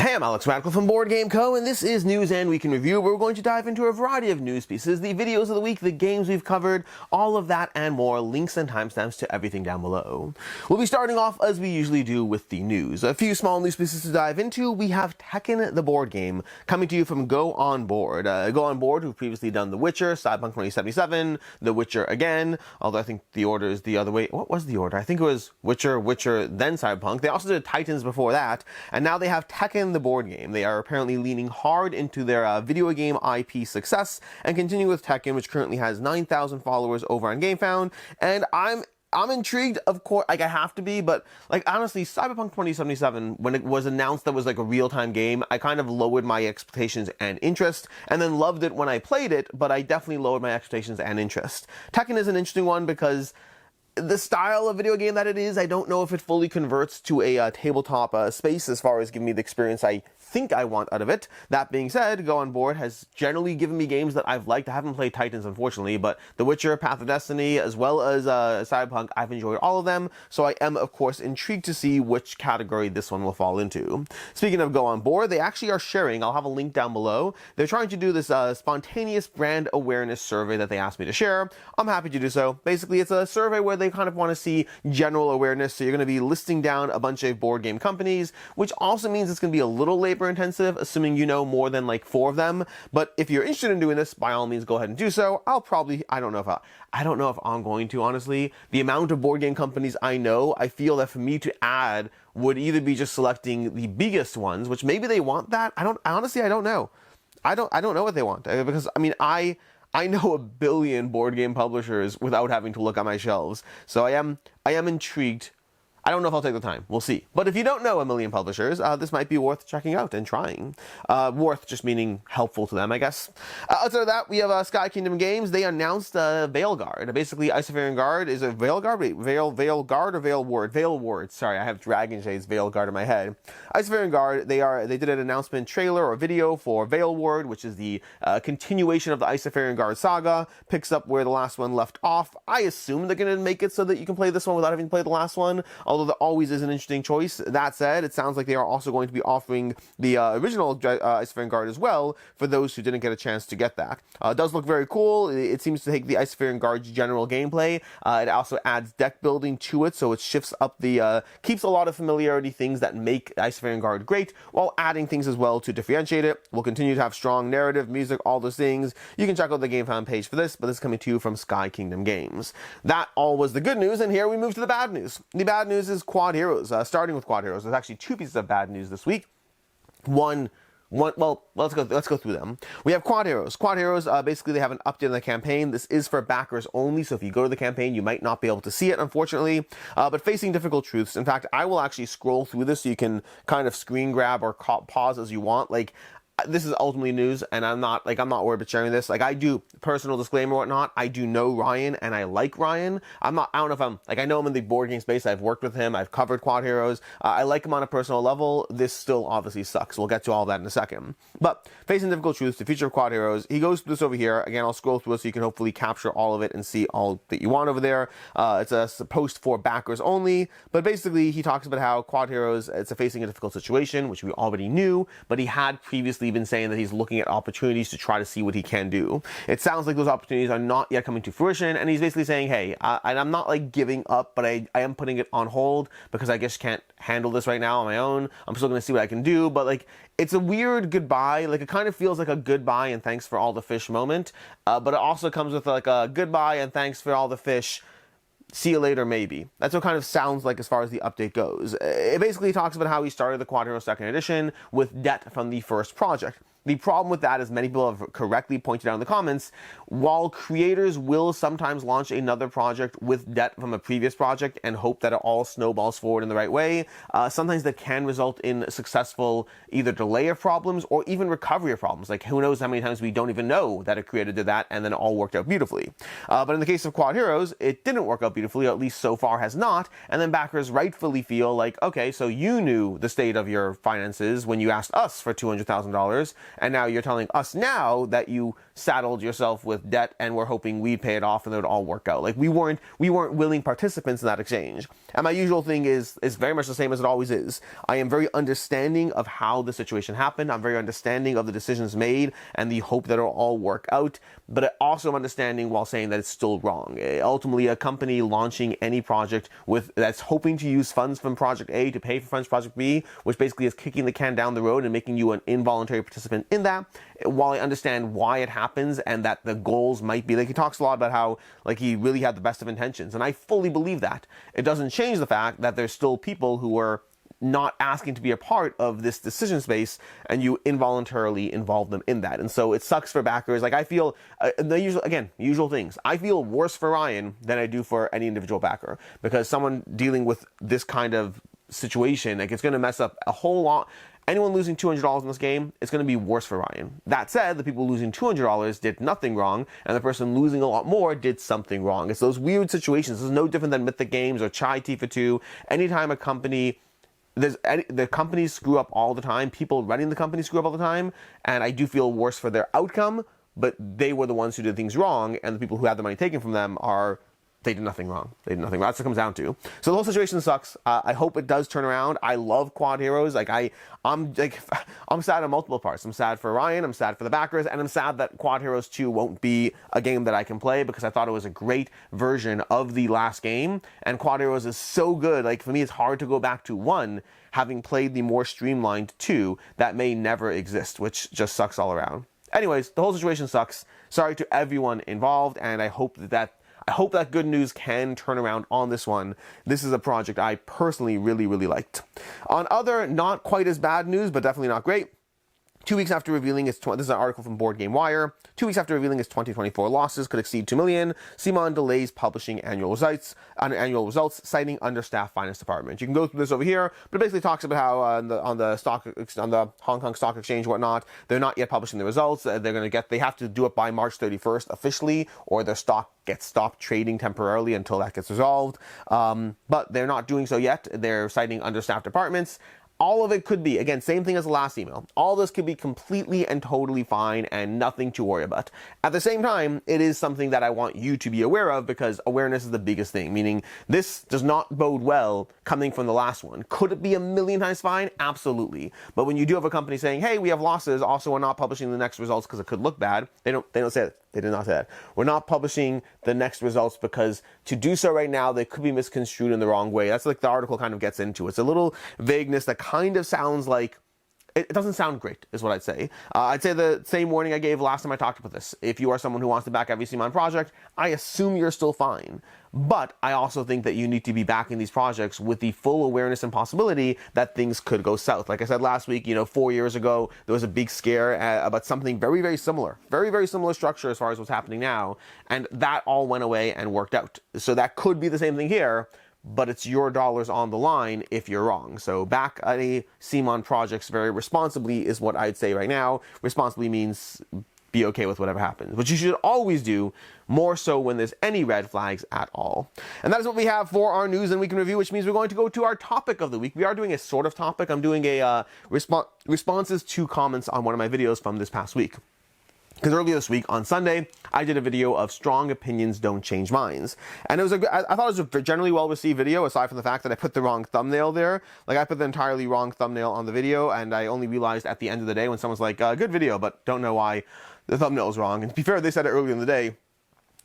Hey, I'm Alex Radical from Board Game Co., and this is News and Week in Review, where we're going to dive into a variety of news pieces, the videos of the week, the games we've covered, all of that and more, links and timestamps to everything down below. We'll be starting off, as we usually do, with the news. A few small news pieces to dive into. We have Tekken, the board game, coming to you from Go On Board. Go On Board, who've previously done The Witcher, Cyberpunk 2077, The Witcher again, although I think the order is the other way. What was the order? I think it was Witcher, then Cyberpunk. They also did Titans before that, and now they have Tekken, the board game. They are apparently leaning hard into their video game IP success and continue with Tekken, which currently has 9,000 followers over on GameFound, and I'm intrigued, of course. Like, I have to be, but like, honestly, Cyberpunk 2077, when it was announced that was like a real-time game, I kind of lowered my expectations and interest, and then loved it when I played it, but I definitely lowered my expectations and interest. Tekken is an interesting one because the style of video game that it is, I don't know if it fully converts to a tabletop space as far as giving me the experience I think I want out of it. That being said, Go On Board has generally given me games that I've liked. I haven't played Titans, unfortunately, but The Witcher, Path of Destiny, as well as Cyberpunk, I've enjoyed all of them, so I am, of course, intrigued to see which category this one will fall into. Speaking of Go On Board, they actually are sharing, I'll have a link down below, they're trying to do this spontaneous brand awareness survey that they asked me to share. I'm happy to do so. Basically, it's a survey where they kind of want to see general awareness, so you're going to be listing down a bunch of board game companies, which also means it's going to be a little labor intensive, assuming you know more than like 4 of them. But if you're interested in doing this, by all means, go ahead and do so. I don't know if I'm going to, honestly. The amount of board game companies I know, I feel that for me to add would either be just selecting the biggest ones, which maybe they want that. I don't know. I don't know what they want, because I mean, I know a billion board game publishers without having to look at my shelves. So I am intrigued. I don't know if I'll take the time. We'll see. But if you don't know a million publishers, this might be worth checking out and trying. Worth just meaning helpful to them, I guess. Outside of that, we have Sky Kingdom Games. They announced Veilguard. Basically, Isofarian Guard is a Veilguard. Wait, Veilguard or Veilward? Veilward. Sorry, I have Dragon Shades Veilguard in my head. Isofarian Guard. They did an announcement trailer or video for Veilward, which is the continuation of the Isofarian Guard saga. Picks up where the last one left off. I assume they're going to make it so that you can play this one without having played the last one, although there always is an interesting choice. That said, it sounds like they are also going to be offering the original Isofarian Guard as well for those who didn't get a chance to get that. It does look very cool. It seems to take the Isofarian Guard's general gameplay. It also adds deck building to it, so it shifts up keeps a lot of familiarity things that make Isofarian Guard great, while adding things as well to differentiate it. We'll continue to have strong narrative, music, all those things. You can check out the GameFound page for this, but this is coming to you from Sky Kingdom Games. That all was the good news, and here we move to the bad news. The bad news is Quodd Heroes. Starting with Quodd Heroes, there's actually 2 pieces of bad news this week. Well, let's go through them. We have Quodd Heroes. Quodd Heroes, basically they have an update on the campaign. This is for backers only, so if you go to the campaign, you might not be able to see it, unfortunately. But facing difficult truths. In fact, I will actually scroll through this so you can kind of screen grab or pause as you want. Like, this is ultimately news, and I'm not worried about sharing this. Like, I do, personal disclaimer or whatnot, I do know Ryan, and I like Ryan. I don't know if I know him in the board game space. I've worked with him. I've covered Quodd Heroes. I like him on a personal level. This still obviously sucks. We'll get to all that in a second. But facing difficult truths, the future of Quodd Heroes, he goes through this over here. Again, I'll scroll through it so you can hopefully capture all of it and see all that you want over there. It's a post for backers only, but basically he talks about how Quodd Heroes, it's facing a difficult situation, which we already knew, but he had previously been saying that he's looking at opportunities to try to see what he can do. It sounds like those opportunities are not yet coming to fruition, and he's basically saying, hey, I'm not like giving up, but I am putting it on hold because I just can't handle this right now on my own. I'm still going to see what I can do, but like, it's a weird goodbye. Like, it kind of feels like a goodbye and thanks for all the fish moment, but it also comes with like a goodbye and thanks for all the fish, see you later, maybe. That's what kind of sounds like as far as the update goes. It basically talks about how he started the Quodd Heroes 2nd edition with debt from the first project. The problem with that, as many people have correctly pointed out in the comments, while creators will sometimes launch another project with debt from a previous project and hope that it all snowballs forward in the right way, sometimes that can result in successful either delay of problems or even recovery of problems. Like, who knows how many times we don't even know that a creator did that and then it all worked out beautifully. But in the case of Quodd Heroes, it didn't work out beautifully, or at least so far has not, and then backers rightfully feel like, okay, so you knew the state of your finances when you asked us for $200,000, and now you're telling us now that you saddled yourself with debt and we're hoping we'd pay it off and it would all work out. Like we weren't willing participants in that exchange. And my usual thing is very much the same as it always is. I am very understanding of how the situation happened. I'm very understanding of the decisions made and the hope that it'll all work out. But I also am understanding while saying that it's still wrong. Ultimately, a company launching any project that's hoping to use funds from Project A to pay for funds Project B, which basically is kicking the can down the road and making you an involuntary participant in that. While I understand why it happens and that the goals might be, like, he talks a lot about how, like, he really had the best of intentions, and I fully believe that. It doesn't change the fact that there's still people who are not asking to be a part of this decision space, and you involuntarily involve them in that. And so it sucks for backers. Like, I feel, usual things. I feel worse for Ryan than I do for any individual backer, because someone dealing with this kind of situation, like, it's going to mess up a whole lot. Anyone losing $200 in this game, it's going to be worse for Ryan. That said, the people losing $200 did nothing wrong, and the person losing a lot more did something wrong. It's those weird situations. This is no different than Mythic Games or Chai Tifa 2. Anytime a company, the companies screw up all the time, people running the company screw up all the time, and I do feel worse for their outcome, but they were the ones who did things wrong, and the people who had the money taken from them they did nothing wrong. They did nothing wrong. That's what it comes down to. So the whole situation sucks. I hope it does turn around. I love Quodd Heroes. Like, I'm sad on multiple parts. I'm sad for Ryan. I'm sad for the backers, and I'm sad that Quodd Heroes 2 won't be a game that I can play, because I thought it was a great version of the last game. And Quodd Heroes is so good. Like, for me, it's hard to go back to 1, having played the more streamlined 2 that may never exist, which just sucks all around. Anyways, the whole situation sucks. Sorry to everyone involved, and I hope that good news can turn around on this one. This is a project I personally really, really liked. On other, not quite as bad news, but definitely not great, 2 weeks after revealing its, this is an article from Board Game Wire, 2 weeks after revealing its 2024 losses could exceed 2 million, CMON delays publishing annual results, citing understaffed finance department. You can go through this over here, but it basically talks about how on the Hong Kong Stock Exchange and whatnot, they're not yet publishing the results. They have to do it by March 31st officially, or their stock gets stopped trading temporarily until that gets resolved. But they're not doing so yet. They're citing understaffed departments. All of it could be, again, same thing as the last email. All this could be completely and totally fine and nothing to worry about. At the same time, it is something that I want you to be aware of, because awareness is the biggest thing, meaning this does not bode well coming from the last one. Could it be a million times fine? Absolutely. But when you do have a company saying, hey, we have losses, also we're not publishing the next results because it could look bad, they don't say that. They did not say that. We're not publishing the next results because to do so right now, they could be misconstrued in the wrong way. That's like the article kind of gets into. It's a little vagueness that kind of sounds like, it doesn't sound great, is what I'd say. I'd say the same warning I gave last time I talked about this. If you are someone who wants to back every CMON project, I assume you're still fine. But I also think that you need to be backing these projects with the full awareness and possibility that things could go south. Like I said last week, 4 years ago, there was a big scare about something very, very similar. Very, very similar structure as far as what's happening now. And that all went away and worked out. So that could be the same thing here, but it's your dollars on the line if you're wrong. So back any CMON projects very responsibly is what I'd say right now. Responsibly means be okay with whatever happens, which you should always do, more so when there's any red flags at all. And that is what we have for our news and week in review, which means we're going to go to our topic of the week. We are doing a sort of topic. I'm doing a responses to comments on one of my videos from this past week. Because earlier this week, on Sunday, I did a video of strong opinions don't change minds. And I thought it was a generally well-received video, aside from the fact that I put the wrong thumbnail there. Like, I put the entirely wrong thumbnail on the video, and I only realized at the end of the day when someone's like, good video, but don't know why the thumbnail is wrong. And to be fair, they said it earlier in the day.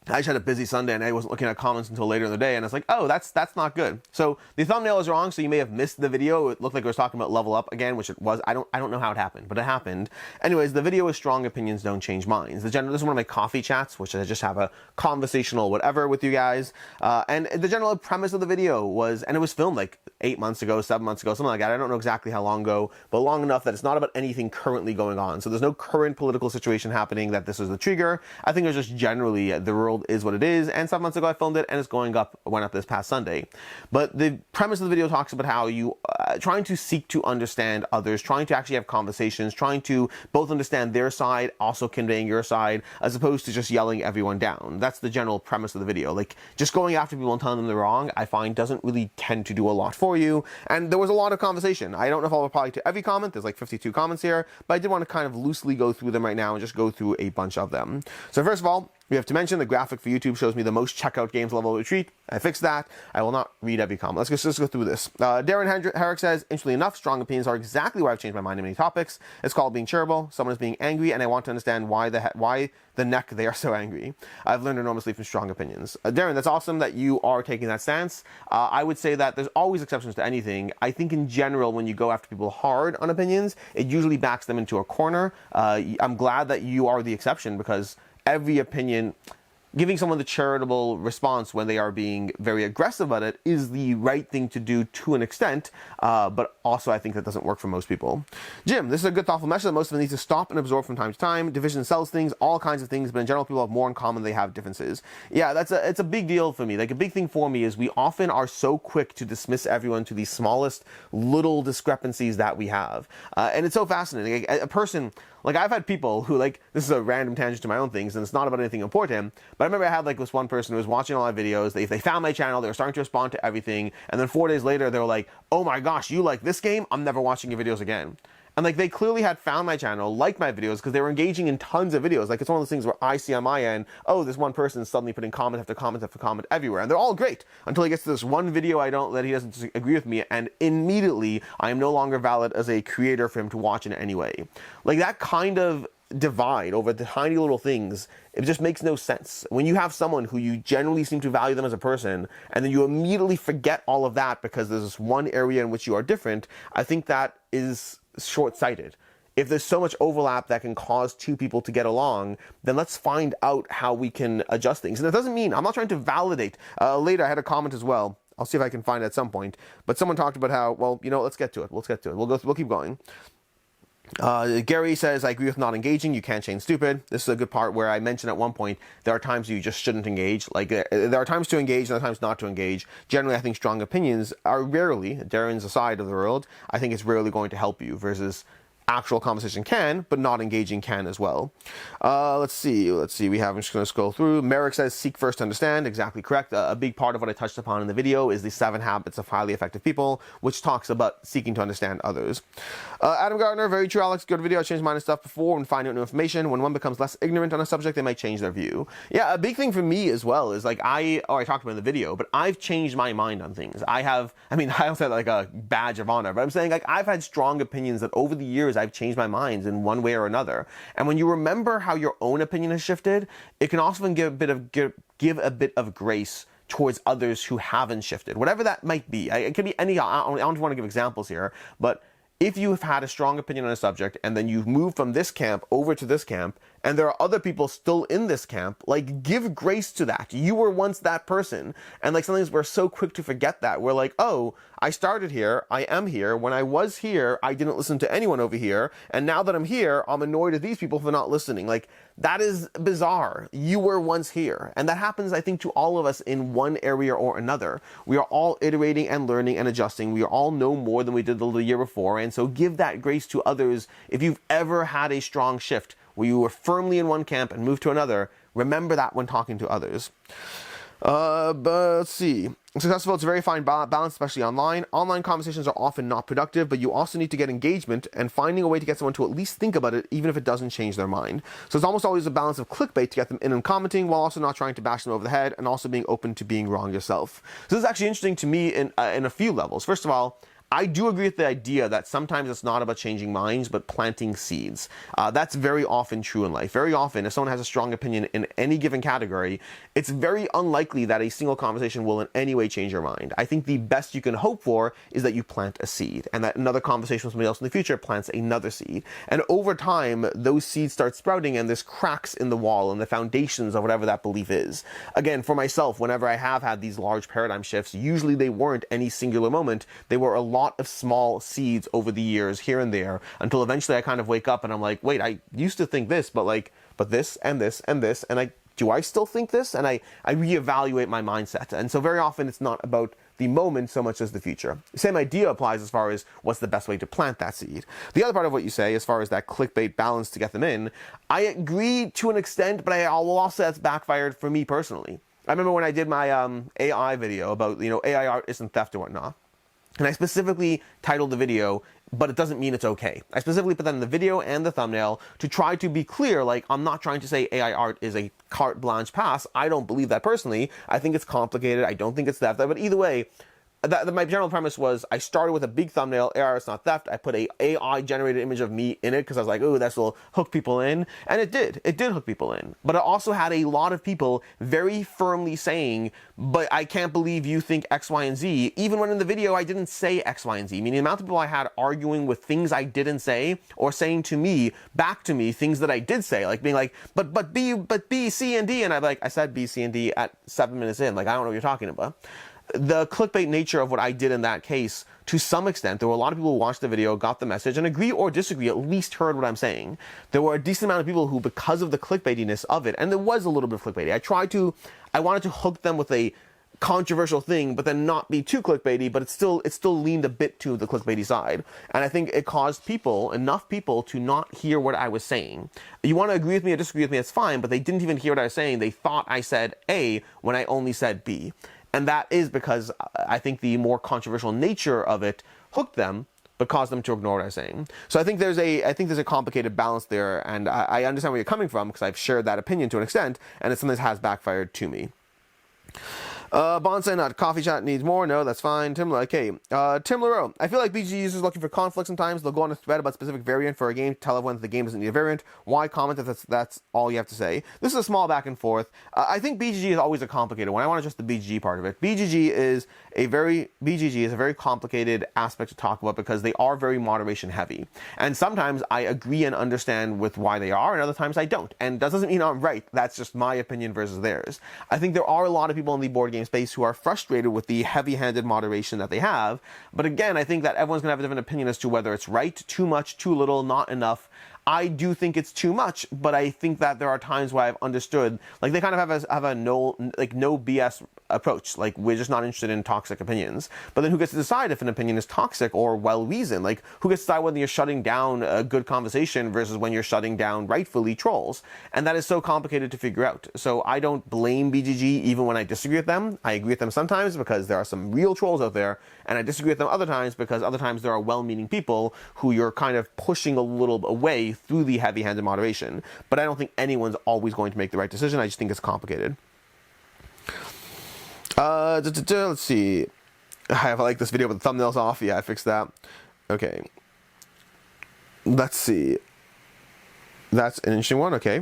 I just had a busy Sunday and I wasn't looking at comments until later in the day, and I was like, oh, that's not good. So the thumbnail is wrong, so you may have missed the video. It looked like I was talking about Level Up again, which it was. I don't know how it happened, but it happened. Anyways, the video is strong opinions don't change minds. This is one of my coffee chats, which I just have a conversational whatever with you guys. And the general premise of the video was, and it was filmed like 8 months ago, 7 months ago, something like that. I don't know exactly how long ago, but long enough that it's not about anything currently going on. So there's no current political situation happening that this is the trigger. I think it's just generally the world is what it is, and 7 months ago I filmed it, and it's went up this past Sunday. But the premise of the video talks about how trying to seek to understand others, trying to actually have conversations, trying to both understand their side, also conveying your side, as opposed to just yelling everyone down. That's the general premise of the video. Like, just going after people and telling them they're wrong, I find doesn't really tend to do a lot for you. And there was a lot of conversation. I don't know if I'll reply to every comment. There's like 52 comments here, but I did want to kind of loosely go through them right now and just go through a bunch of them. So first of all, we have to mention the graphic for YouTube shows me the most checkout games level retreat. I fixed that. I will not read every comment. Let's go through this. Darren Herrick says, interestingly enough, strong opinions are exactly why I've changed my mind on many topics. It's called being charitable. Someone is being angry, and I want to understand why the neck they are so angry. I've learned enormously from strong opinions. Darren, that's awesome that you are taking that stance. I would say that there's always exceptions to anything. I think in general, when you go after people hard on opinions, it usually backs them into a corner. I'm glad that you are the exception, because every opinion, giving someone the charitable response when they are being very aggressive about it is the right thing to do to an extent, but also I think that doesn't work for most people. Jim, this is a good thoughtful message that most of them need to stop and absorb from time to time. Division sells things, all kinds of things, but in general people have more in common than they have differences. Yeah, it's a big deal for me. Like, a big thing for me is we often are so quick to dismiss everyone to the smallest little discrepancies that we have. And it's so fascinating. Like, a person, like, I've had people who, like, this is a random tangent to my own things, and it's not about anything important, but I remember I had, like, this one person who was watching all my videos, they found my channel, they were starting to respond to everything, and then 4 days later, they were like, oh my gosh, you like this game? I'm never watching your videos again. And, like, they clearly had found my channel, liked my videos, because they were engaging in tons of videos. Like, it's one of those things where I see on my end, oh, this one person is suddenly putting comment after comment after comment everywhere. And they're all great until he gets to this one video that he doesn't agree with me, and immediately I am no longer valid as a creator for him to watch in any way. Like, that kind of divide over the tiny little things, it just makes no sense. When you have someone who you generally seem to value them as a person, and then you immediately forget all of that because there's this one area in which you are different, I think that is short-sighted. If there's so much overlap that can cause two people to get along, then let's find out how we can adjust things. And it doesn't mean, I'm not trying to validate. Later, I had a comment as well. I'll see if I can find it at some point. But someone talked about how, well, you know, let's get to it. We'll keep going. Gary says, I agree with not engaging. You can't change stupid. This is a good part where I mentioned at one point, there are times you just shouldn't engage. Like, there are times to engage and there are times not to engage. Generally, I think strong opinions are rarely, Darren's aside of the world, I think it's rarely going to help you, versus actual conversation can, but not engaging can as well. Let's see. I'm just going to scroll through. Merrick says, seek first to understand. Exactly correct. A big part of what I touched upon in the video is the 7 habits of highly effective people, which talks about seeking to understand others. Adam Gardner, very true, Alex. Good video. I changed mine and stuff before when finding out new information. When one becomes less ignorant on a subject, they might change their view. Yeah, a big thing for me as well is, like, I talked about in the video, but I've changed my mind on things. I also had like a badge of honor, but I'm saying, like, I've had strong opinions that over the years I've changed my minds in one way or another. And when you remember how your own opinion has shifted, it can also give a bit of grace towards others who haven't shifted, whatever that might be. It could be any. I don't want to give examples here, but if you have had a strong opinion on a subject and then you've moved from this camp over to this camp, and there are other people still in this camp, like, give grace to that. You were once that person. And, like, sometimes we're so quick to forget that. We're like, oh, I started here, I am here. When I was here, I didn't listen to anyone over here. And now that I'm here, I'm annoyed at these people for not listening. Like, that is bizarre. You were once here. And that happens, I think, to all of us in one area or another. We are all iterating and learning and adjusting. We all know more than we did the year before. And so give that grace to others. If you've ever had a strong shift where you were firmly in one camp and moved to another, remember that when talking to others. But let's see. Successful, it's a very fine balance, especially online. Online conversations are often not productive, but you also need to get engagement and finding a way to get someone to at least think about it, even if it doesn't change their mind. So it's almost always a balance of clickbait to get them in and commenting, while also not trying to bash them over the head, and also being open to being wrong yourself. So this is actually interesting to me in a few levels. First of all, I do agree with the idea that sometimes it's not about changing minds, but planting seeds. That's very often true in life. Very often, if someone has a strong opinion in any given category, it's very unlikely that a single conversation will in any way change your mind. I think the best you can hope for is that you plant a seed, and that another conversation with somebody else in the future plants another seed. And over time, those seeds start sprouting, and there's cracks in the wall and the foundations of whatever that belief is. Again, for myself, whenever I have had these large paradigm shifts, usually they weren't any singular moment. They were a lot of small seeds over the years here and there, until eventually I kind of wake up and I'm like, wait, I used to think this, but this and this and this, and do I still think this? And I reevaluate my mindset. And so very often it's not about the moment so much as the future. The same idea applies as far as what's the best way to plant that seed. The other part of what you say, as far as that clickbait balance to get them in, I agree to an extent, but I will also say that's backfired for me personally. I remember when I did my AI video about, AI art isn't theft or whatnot, and I specifically titled the video, but it doesn't mean it's okay. I specifically put that in the video and the thumbnail to try to be clear, like, I'm not trying to say AI art is a carte blanche pass. I don't believe that personally. I think it's complicated. I don't think it's theft. But either way, my general premise was I started with a big thumbnail, AI art's not theft. I put a AI generated image of me in it because I was like, oh, this will hook people in. And it did hook people in. But it also had a lot of people very firmly saying, but I can't believe you think X, Y, and Z, even when in the video I didn't say X, Y, and Z. Meaning the amount of people I had arguing with things I didn't say, or saying to me, back to me, things that I did say, like being like, but B, C, and D, and I said B, C, and D at 7 minutes in, like I don't know what you're talking about. The clickbait nature of what I did in that case, to some extent, there were a lot of people who watched the video, got the message, and agree or disagree, at least heard what I'm saying. There were a decent amount of people who, because of the clickbaitiness of it, and there was a little bit of clickbaity, I wanted to hook them with a controversial thing, but then not be too clickbaity, but it still leaned a bit to the clickbaity side. And I think it caused enough people to not hear what I was saying. You want to agree with me or disagree with me, that's fine, but they didn't even hear what I was saying. They thought I said A when I only said B. And that is because I think the more controversial nature of it hooked them, but caused them to ignore what I was saying. So I think there's a complicated balance there, and I understand where you're coming from because I've shared that opinion to an extent, and it's something that has backfired to me. Bonsai Nut, coffee chat needs more. No, that's fine. Tim LaRoe. I feel like BG users looking for conflict sometimes. They'll go on a thread about specific variant for a game, tell everyone that the game doesn't need a variant. Why comment if that's all you have to say? This is a small back and forth. I think BGG is always a complicated one. I want to just the BGG part of it. BGG is a very complicated aspect to talk about because they are very moderation heavy. And sometimes I agree and understand with why they are, and other times I don't. And that doesn't mean I'm right. That's just my opinion versus theirs. I think there are a lot of people in the board game space who are frustrated with the heavy-handed moderation that they have. But again, I think that everyone's going to have a different opinion as to whether it's right, too much, too little, not enough. I do think it's too much, but I think that there are times where I've understood, like they kind of have a no BS approach. Like, we're just not interested in toxic opinions. But then who gets to decide if an opinion is toxic or well-reasoned? Like, who gets to decide whether you're shutting down a good conversation versus when you're shutting down rightfully trolls? And that is so complicated to figure out. So I don't blame BGG even when I disagree with them. I agree with them sometimes because there are some real trolls out there, and I disagree with them other times because other times there are well-meaning people who you're kind of pushing a little away through the heavy-handed moderation. But I don't think anyone's always going to make the right decision. I just think it's complicated. Let's see. I like this video with the thumbnails off. Yeah, I fixed that. Okay. Let's see. That's an interesting one. Okay.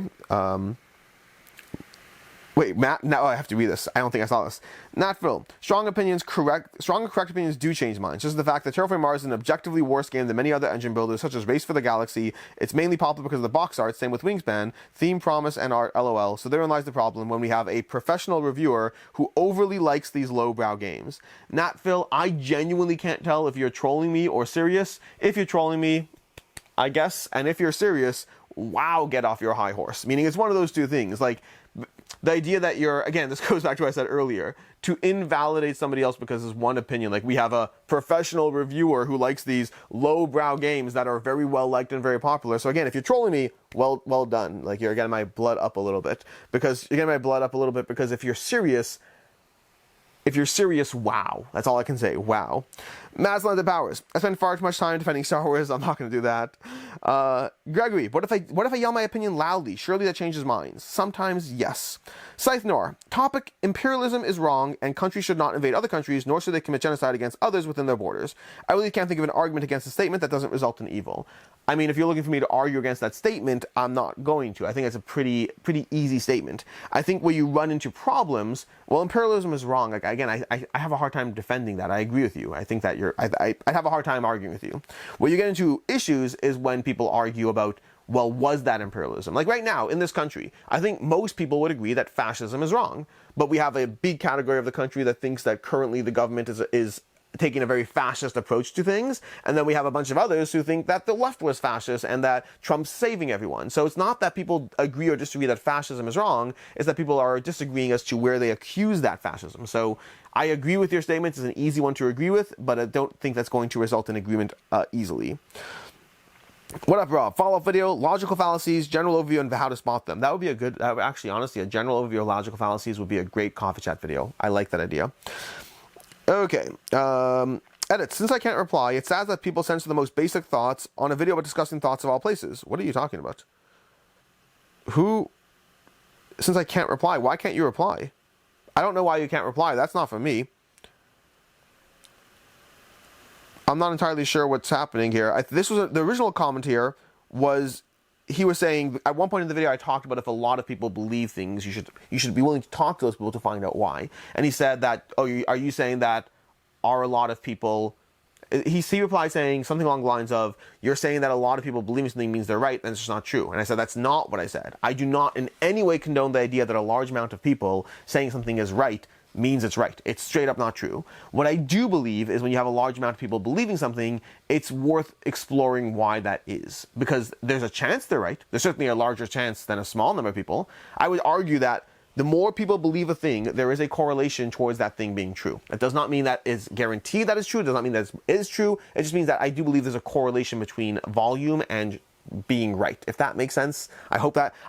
Wait, Matt, now I have to read this. I don't think I saw this. Natville, strong and correct opinions do change minds. Just the fact that Terraforming Mars is an objectively worse game than many other engine builders, such as Race for the Galaxy. It's mainly popular because of the box art, same with Wingspan, theme, promise, and art, lol. So therein lies the problem when we have a professional reviewer who overly likes these lowbrow games. Natville, I genuinely can't tell if you're trolling me or serious. If you're trolling me, I guess, and if you're serious, wow, get off your high horse. Meaning it's one of those two things. Like, the idea that you're, again, this goes back to what I said earlier, to invalidate somebody else because it's one opinion. Like, we have a professional reviewer who likes these lowbrow games that are very well liked and very popular. So again, if you're trolling me, well done. Like, you're getting my blood up a little bit. Because if you're serious, wow. That's all I can say. Wow. Masland and Powers. I spend far too much time defending Star Wars. I'm not going to do that. Gregory. What if I yell my opinion loudly? Surely that changes minds. Sometimes, yes. Scythe Nor. Topic: imperialism is wrong, and countries should not invade other countries, nor should they commit genocide against others within their borders. I really can't think of an argument against a statement that doesn't result in evil. I mean, if you're looking for me to argue against that statement, I'm not going to. I think it's a pretty easy statement. I think where you run into problems, well, imperialism is wrong. Like, again, I have a hard time defending that. I agree with you. I think that I have a hard time arguing with you. Where you get into issues is when people argue about, well, was that imperialism? Like right now, in this country, I think most people would agree that fascism is wrong. But we have a big category of the country that thinks that currently the government is taking a very fascist approach to things, and then we have a bunch of others who think that the left was fascist and that Trump's saving everyone. So it's not that people agree or disagree that fascism is wrong, it's that people are disagreeing as to where they accuse that fascism. So I agree with your statements. It's an easy one to agree with, but I don't think that's going to result in agreement easily. What up, Rob? Follow-up video, logical fallacies, general overview, and how to spot them. That would be a good, actually, honestly, a general overview of logical fallacies would be a great coffee chat video. I like that idea. Okay. Edit. Since I can't reply, it's sad that people censor the most basic thoughts on a video about discussing thoughts of all places. What are you talking about? Since I can't reply, why can't you reply? I don't know why you can't reply. That's not for me. I'm not entirely sure what's happening here. The original comment here was, he was saying, at one point in the video I talked about if a lot of people believe things, you should be willing to talk to those people to find out why. And he said that, oh, are you saying that are a lot of people... He replied saying something along the lines of, you're saying that a lot of people believing something means they're right, and it's just not true. And I said, that's not what I said. I do not in any way condone the idea that a large amount of people saying something is right means it's right. It's straight up not true. What I do believe is when you have a large amount of people believing something, it's worth exploring why that is. Because there's a chance they're right. There's certainly a larger chance than a small number of people. I would argue that the more people believe a thing, there is a correlation towards that thing being true. That does not mean that it's guaranteed that it's true. It does not mean that it is true. It just means that I do believe there's a correlation between volume and being right, if that makes sense. I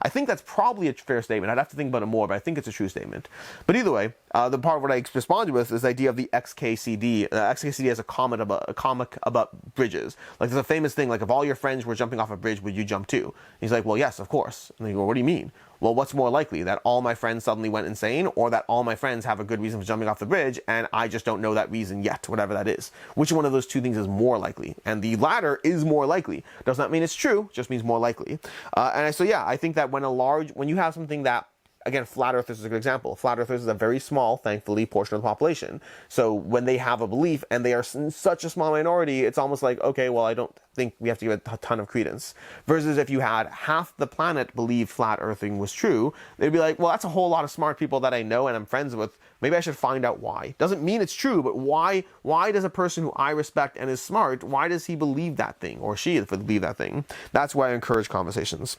think that's probably a fair statement. I'd have to think about it more, but I think it's a true statement. But either way, the part of what I responded with is the idea of the XKCD. XKCD has a comic about bridges. Like, there's a famous thing, like, if all your friends were jumping off a bridge, would you jump too? He's like, well, yes, of course. And they go, what do you mean? Well, what's more likely, that all my friends suddenly went insane, or that all my friends have a good reason for jumping off the bridge, and I just don't know that reason yet, whatever that is? Which one of those two things is more likely? And the latter is more likely. Does not mean it's true, just means more likely. So yeah, I think that when you have something that, again, flat earthers is a good example. Flat earthers is a very small, thankfully, portion of the population. So when they have a belief and they are in such a small minority, it's almost like, okay, well, I don't think we have to give it a ton of credence. Versus if you had half the planet believe flat earthing was true, they'd be like, well, that's a whole lot of smart people that I know and I'm friends with. Maybe I should find out why. Doesn't mean it's true, but why does a person who I respect and is smart, why does he believe that thing, or she believe that thing? That's why I encourage conversations.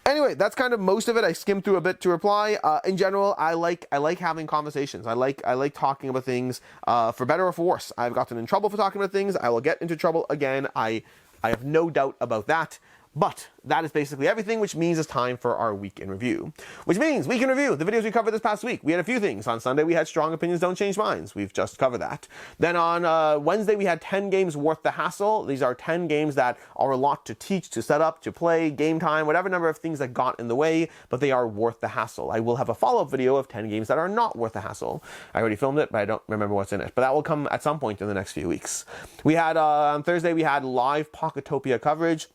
Anyway, that's kind of most of it. I skimmed through a bit to reply. In general, I like having conversations. I like talking about things, for better or for worse. I've gotten in trouble for talking about things. I will get into trouble again. I have no doubt about that. But that is basically everything, which means it's time for our Week in Review. Which means Week in Review, the videos we covered this past week. We had a few things. On Sunday, we had Strong Opinions Don't Change Minds. We've just covered that. Then on Wednesday, we had 10 games worth the hassle. These are 10 games that are a lot to teach, to set up, to play, game time, whatever number of things that got in the way, but they are worth the hassle. I will have a follow-up video of 10 games that are not worth the hassle. I already filmed it, but I don't remember what's in it. But that will come at some point in the next few weeks. We had, on Thursday, we had live Pocketopia coverage.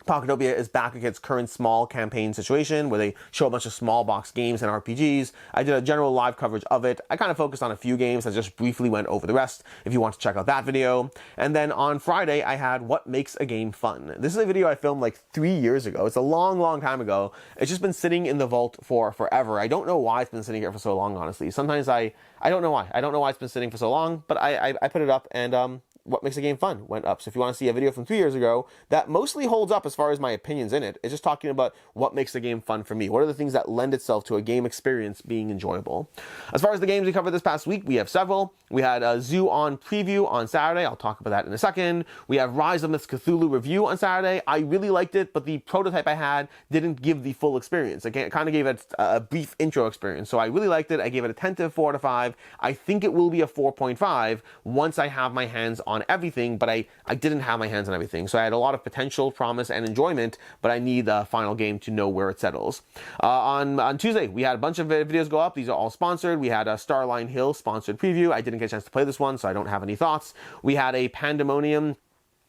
Pocketopia is back against current small campaign situation where they show a bunch of small box games and RPGs. I did a general live coverage of it. I kind of focused on a few games. I just briefly went over the rest if you want to check out that video. And then on Friday, I had What Makes a Game Fun. This is a video I filmed like 3 years ago. It's a long, long time ago. It's just been sitting in the vault for forever. I don't know why it's been sitting here for so long, honestly. Sometimes I don't know why. I don't know why it's been sitting for so long, but I put it up and, What Makes a Game Fun went up. So if you want to see a video from 3 years ago, that mostly holds up as far as my opinions in it. It's just talking about what makes the game fun for me. What are the things that lend itself to a game experience being enjoyable? As far as the games we covered this past week, we have several. We had a CMON Preview on Saturday. I'll talk about that in a second. We have Rise of Myths Cthulhu Review on Saturday. I really liked it, but the prototype I had didn't give the full experience. It kind of gave it a brief intro experience. So I really liked it. I gave it a tentative 4 out of 5. I think it will be a 4.5 once I have my hands on everything, but I didn't have my hands on everything. So I had a lot of potential, promise, and enjoyment, but I need the final game to know where it settles. On Tuesday, we had a bunch of videos go up. These are all sponsored. We had a Starline Hill sponsored preview. I didn't get a chance to play this one, so I don't have any thoughts. We had a Pandemonium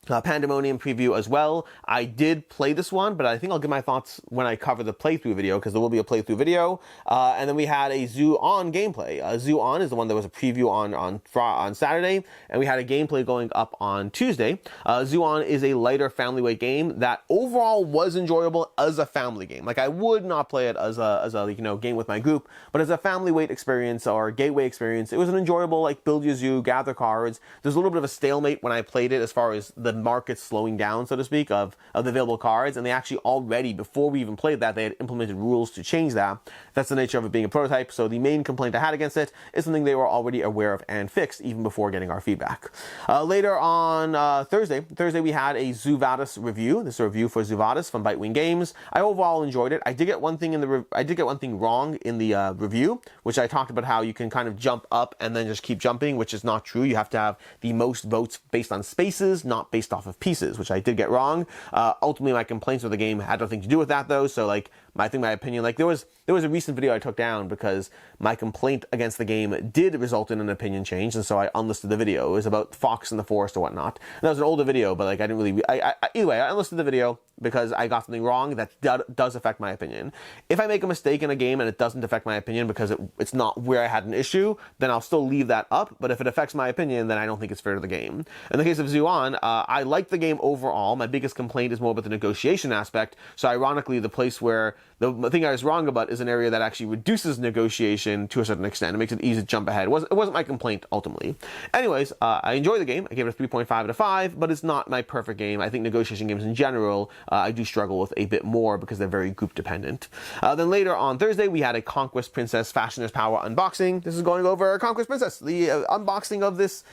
Pandemonium Preview as well. I did play this one, but I think I'll give my thoughts when I cover the playthrough video, because there will be a playthrough video. And then we had a Zoo-On gameplay. Zoo-On is the one that was a preview on Saturday, and we had a gameplay going up on Tuesday. Zoo-On is a lighter family weight game that overall was enjoyable as a family game. Like, I would not play it as a game with my group, but as a family weight experience or gateway experience, it was an enjoyable, like, build your zoo, gather cards. There's a little bit of a stalemate when I played it as far as the market slowing down, so to speak, of the available cards, and they actually already, before we even played that, they had implemented rules to change that. That's the nature of it being a prototype, so the main complaint I had against it is something they were already aware of and fixed even before getting our feedback. Later on Thursday we had a Vadis review. This is a review for Vadis from Bitewing Games. I overall enjoyed it. I did get one thing wrong in the review, which I talked about how you can kind of jump up and then just keep jumping, which is not true. You have to have the most votes based on spaces, not based off of pieces, which I did get wrong. Ultimately, my complaints with the game had nothing to do with that, though. So, like, my opinion, like, there was a recent video I took down because my complaint against the game did result in an opinion change, and so I unlisted the video. It was about Fox in the Forest or whatnot. And that was an older video, but, like, I didn't really, either way, I unlisted the video because I got something wrong that does affect my opinion. If I make a mistake in a game and it doesn't affect my opinion because it's not where I had an issue, then I'll still leave that up, but if it affects my opinion, then I don't think it's fair to the game. In the case of Zoo-On, I liked the game overall. My biggest complaint is more about the negotiation aspect, so ironically, the thing I was wrong about is an area that actually reduces negotiation to a certain extent. It makes it easy to jump ahead. It wasn't my complaint, ultimately. Anyways, I enjoyed the game. I gave it a 3.5 out of 5, but it's not my perfect game. I think negotiation games in general, I do struggle with a bit more because they're very group dependent. Then later on Thursday, we had a Conquest Princess Fashioner's Power unboxing. This is going over Conquest Princess, the unboxing of this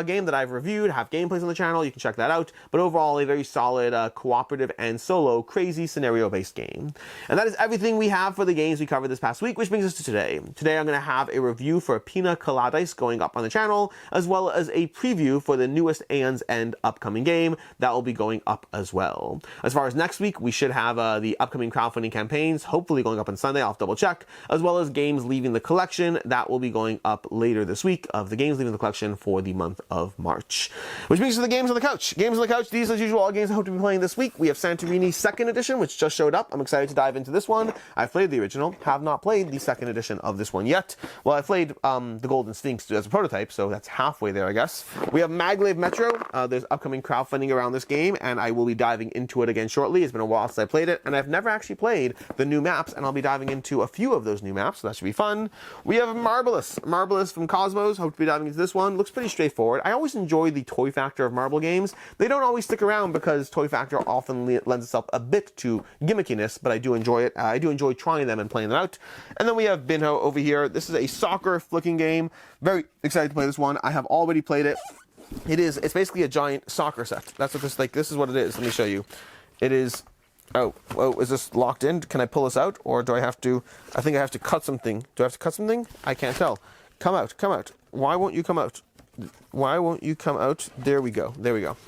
game that I've reviewed. I have gameplays on the channel. You can check that out. But overall, a very solid cooperative and solo crazy scenario-based game. And that is everything we have for the games we covered this past week, which brings us to today. Today I'm going to have a review for Pina Coladice going up on the channel, as well as a preview for the newest Aeon's End upcoming game that will be going up as well. As far as next week, we should have the upcoming crowdfunding campaigns, hopefully going up on Sunday. I'll have to double check, as well as games leaving the collection that will be going up later this week of the games leaving the collection for the month of March. Which brings us to the games on the couch. Games on the couch, these as usual are games I hope to be playing this week. We have Santorini 2nd edition, which just showed up. I'm excited to dive into this one. I've played the original, have not played the 2nd edition of this one yet. Well, I played the Golden Sphinx as a prototype, so that's halfway there, I guess. We have Maglev Metro. There's upcoming crowdfunding around this game, and I will be diving into it again shortly. It's been a while since I played it, and I've never actually played the new maps, and I'll be diving into a few of those new maps, so that should be fun. We have Marvelous from Cosmos. Hope to be diving into this one. Looks pretty straightforward. I always enjoy the toy factor of marble games. They don't always stick around because toy factor often lends itself a bit to gimmickiness, but I do enjoy it. I do enjoy trying them and playing them out. And then we have Binho over here. This is a soccer flicking game. Very excited to play this one. I have already played it. It's basically a giant soccer set. That's what this is what it is. Let me show you. It is, oh, is this locked in? Can I pull this out? Or do I have to, I think I have to cut something. Do I have to cut something? I can't tell. Come out. Why won't you come out? Why won't you come out? There we go.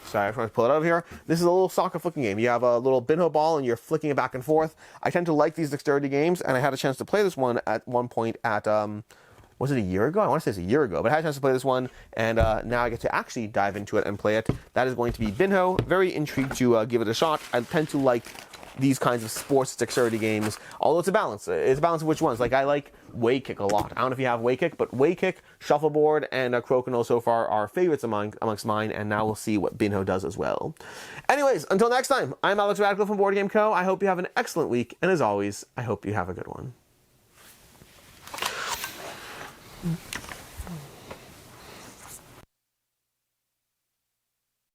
Sorry, I just want to pull it out of here. This is a little soccer flicking game. You have a little Binho ball and you're flicking it back and forth. I tend to like these dexterity games, and I had a chance to play this one at one point at, was it a year ago? I want to say it's a year ago, but I had a chance to play this one, and now I get to actually dive into it and play it. That is going to be Binho. Very intrigued to give it a shot. I tend to like these kinds of sports dexterity games, although it's a balance. It's a balance of which ones. Like, I like Way Kick a lot. I don't know if you have Way Kick, but Way Kick, Shuffleboard, and Crokinole so far are favorites amongst mine, and now we'll see what Binho does as well. Anyways, until next time, I'm Alex Radical from Board Game Co. I hope you have an excellent week, and as always, I hope you have a good one.